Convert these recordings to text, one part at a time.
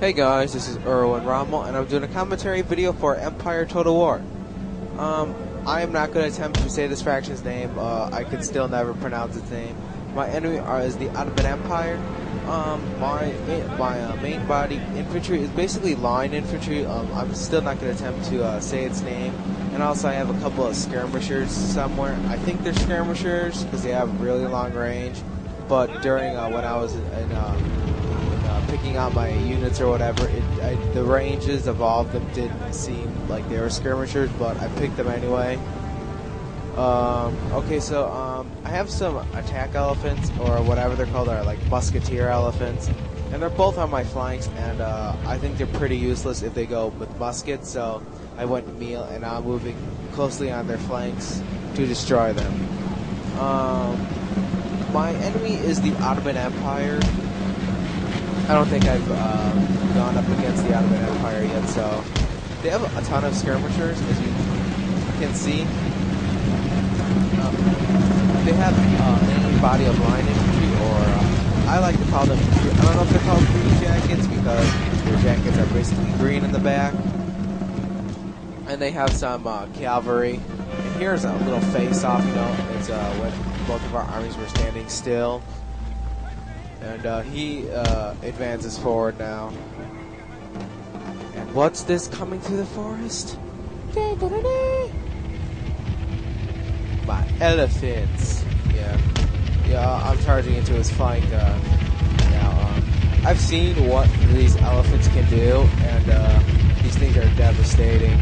Hey guys, this is ErwinRommel, and I'm doing a commentary video for Empire Total War. I am not going to attempt to say this faction's name. I could still never pronounce its name. My enemy is the Ottoman Empire. My main body infantry is basically line infantry. I'm still not going to attempt to say its name. And also I have a couple of skirmishers somewhere. I think they're skirmishers because they have really long range. But during when I was picking out my units or whatever, the ranges of all of them didn't seem like they were skirmishers, but I picked them anyway. Okay, so I have some attack elephants, or whatever they're called, are like musketeer elephants, and they're both on my flanks, and I think they're pretty useless if they go with muskets, so I went meal, and I'm moving closely on their flanks to destroy them. My enemy is the Ottoman Empire. I don't think I've gone up against the Ottoman Empire yet, so they have a ton of skirmishers, as you can see. They have a body of line infantry, or I like to call them, I don't know if they're called green jackets, because their jackets are basically green in the back. And they have some cavalry. And here's a little face-off, you know, it's when both of our armies were standing still. And he advances forward now. And what's this coming through the forest? My elephants. Yeah, I'm charging into his flank now. I've seen what these elephants can do, and these things are devastating.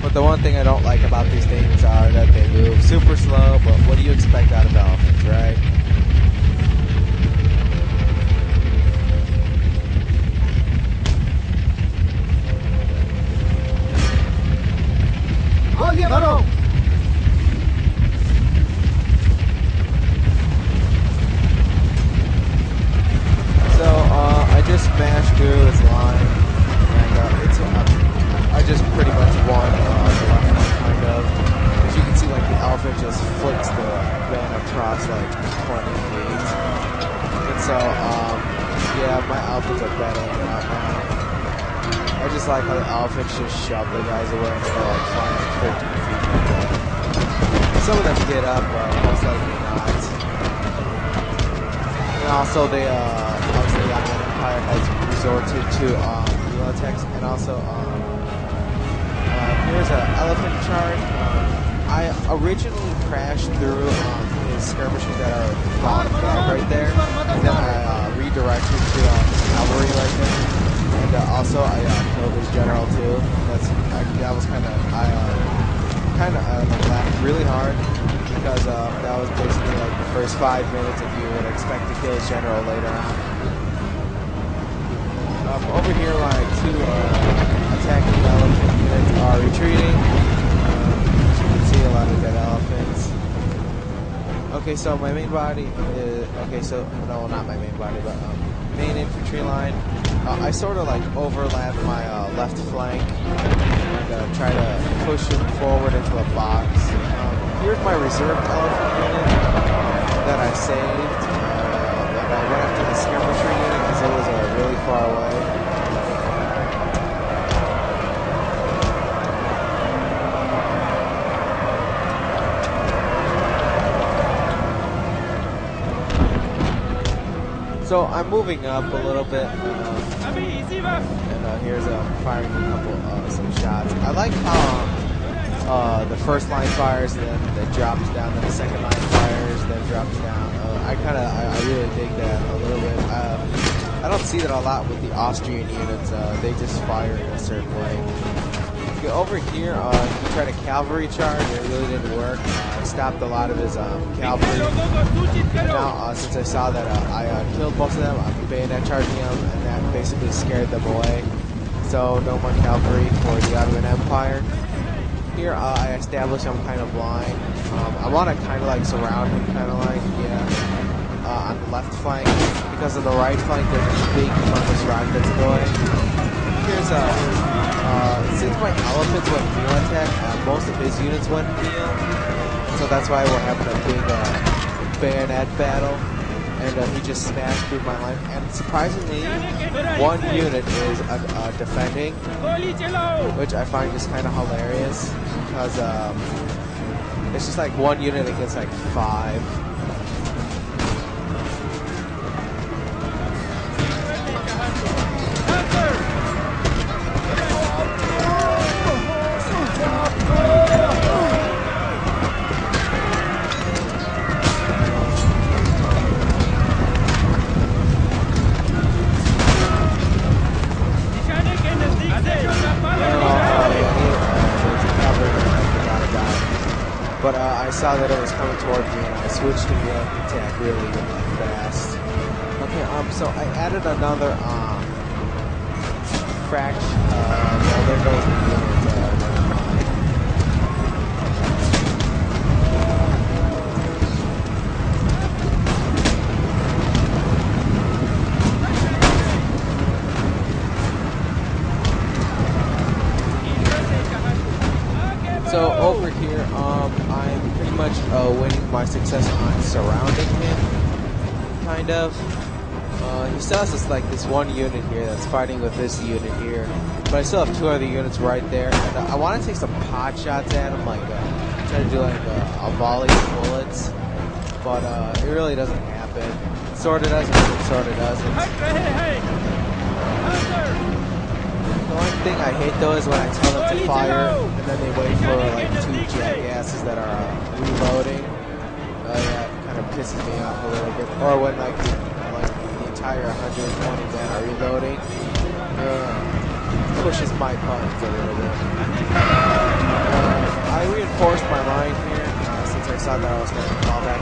But the one thing I don't like about these things are that they move super slow, but what do you expect out of elephants, right? So, I just smashed through his line, and I just pretty much won, kind of. As you can see, like, the elephant just flicks the van across, like, 20 feet. And so, yeah, my elephants are battling it out now. I just like how the elephants just shove the guys away and they're, like, flying like 13 feet. Some of them get up, but most likely not. And also, the Ottoman Empire has resorted to meal attacks, and also, here's an elephant charge. I originally crashed through his skirmishers that are falling back right there, and then I redirected to cavalry right there, and also I killed his general too. That was kind of laughed really hard, because that was basically like the first 5 minutes if you would expect to kill his general later on. Over here, like, two attacking elephant units are retreating. As you can see, a lot of dead elephants. Okay, so my main body is, no, not my main body, but main infantry line. I sort of like overlap my left flank and try to push him forward into a box. Here's my reserve elephant unit that I saved. And I went after the skirmisher unit because it was really far away. So I'm moving up a little bit, and here's firing a couple some shots. I like how the first line fires, then it drops down, then the second line fires, then drops down. I really dig that a little bit. I don't see that a lot with the Austrian units. They just fire in a certain way. Okay, over here, he tried a cavalry charge. It really didn't work. I stopped a lot of his cavalry. And now, since I saw that I killed most of them, I'm bayonet charging them, and that basically scared them away. So no more cavalry for the Ottoman Empire. Here, I established some kind of line. I want to kind of like surround him, kind of like, on the left flank. Because on the right flank, there's this big humongous rock that's going. Here's since my elephants went meal attack, most of his units went meal. So that's why we're having a big bayonet battle, and he just smashed through my line. And surprisingly, one unit is defending, which I find just kind of hilarious because it's just like one unit against like 5. But I saw that it was coming toward me, and I switched to melee attack really fast. Okay, so I added another fraction. Well, there goes the unit. So over here, I'm pretty much winning my success on surrounding him, kind of. He still has this, like this one unit here that's fighting with this unit here, but I still have 2 other units right there. And I want to take some pot shots at him, like try to do like a volley of bullets, but it really doesn't happen. Sort of does, but it sort of doesn't. The one thing I hate though is when I tell them to fire and then they wait for like 2 jackasses that are reloading. That kind of pisses me off a little bit. Or when like the entire 120 men are reloading. Pushes my buttons a little bit. I reinforced my line here since I saw that I was going to call back.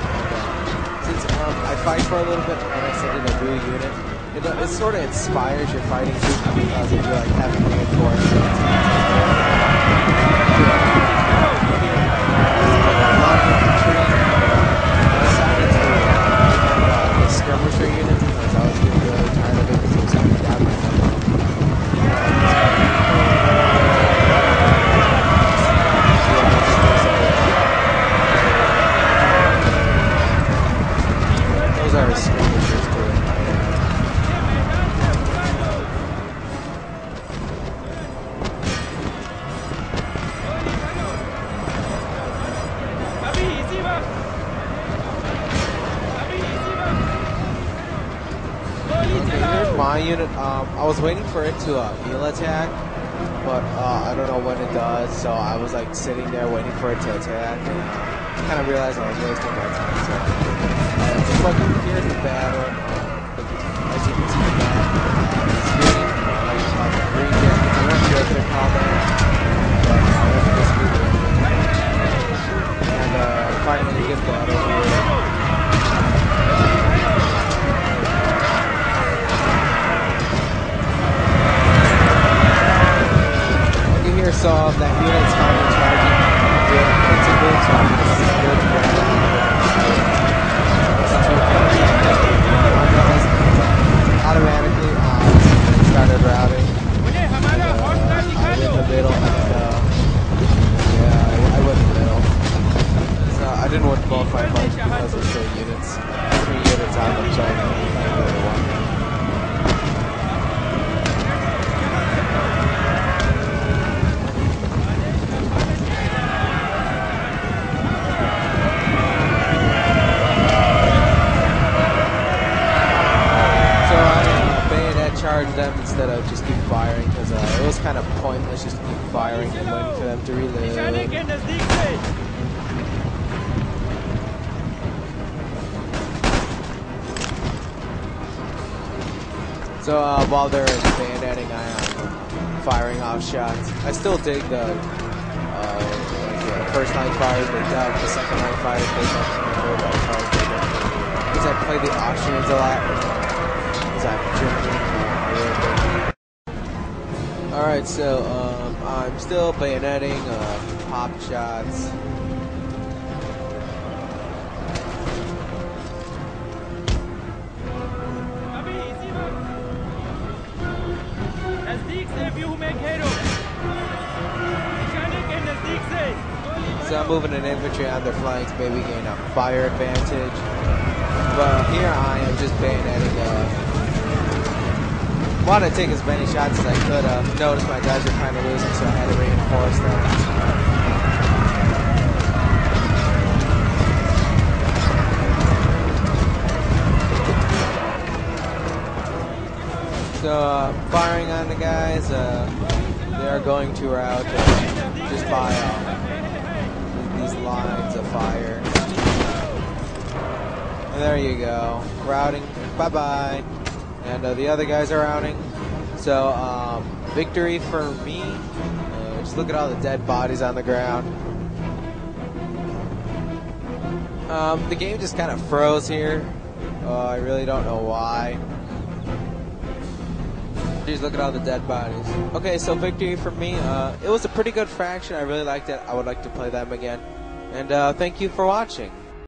Since I fight for a little bit and I send in a new unit, it sort of inspires your fighting too, because if you're like having reinforcements. The skirmisher unit, because I was getting really tired of it because it was coming down my head. Those are skirmishers too. My unit, I was waiting for it to melee attack, but I don't know when it does, so I was like sitting there waiting for it to attack, and I kind of realized I was wasting my time. So, just like here's the battle. As you can see, the map is green. I just have the green jacket. I'm not sure if they're combat, but I want to just be there. And finally get battle here. Here, so that unit's finally charging. Principally, so I'm going to see good automatically started routing. I went in the middle, and yeah, I went in the middle. So I didn't win both my fights because there's still units. 3 units out of charging. I really won. Charge them instead of just keep firing, because it was kind of pointless just to keep firing and waiting for them to reload. So while they're bayoneting, I am firing off shots. I still dig the first line fires they dug, the second line fires they dug, and the third line fires they dug. Because I play the Austrians a lot, because I'm German. Alright, so I'm still bayoneting, pop shots. So I'm moving an infantry on their flanks, maybe gain a fire advantage. here I am just bayoneting. Want to take as many shots as I could. Noticed my guys were kind of losing, so I had to reinforce them. So firing on the guys. They are going to route just by these lines of fire. And there you go. Routing. Bye-bye. And the other guys are routing. So, victory for me. Just look at all the dead bodies on the ground. The game just kind of froze here. I really don't know why. Just look at all the dead bodies. Okay, so victory for me. It was a pretty good faction. I really liked it. I would like to play them again. And thank you for watching.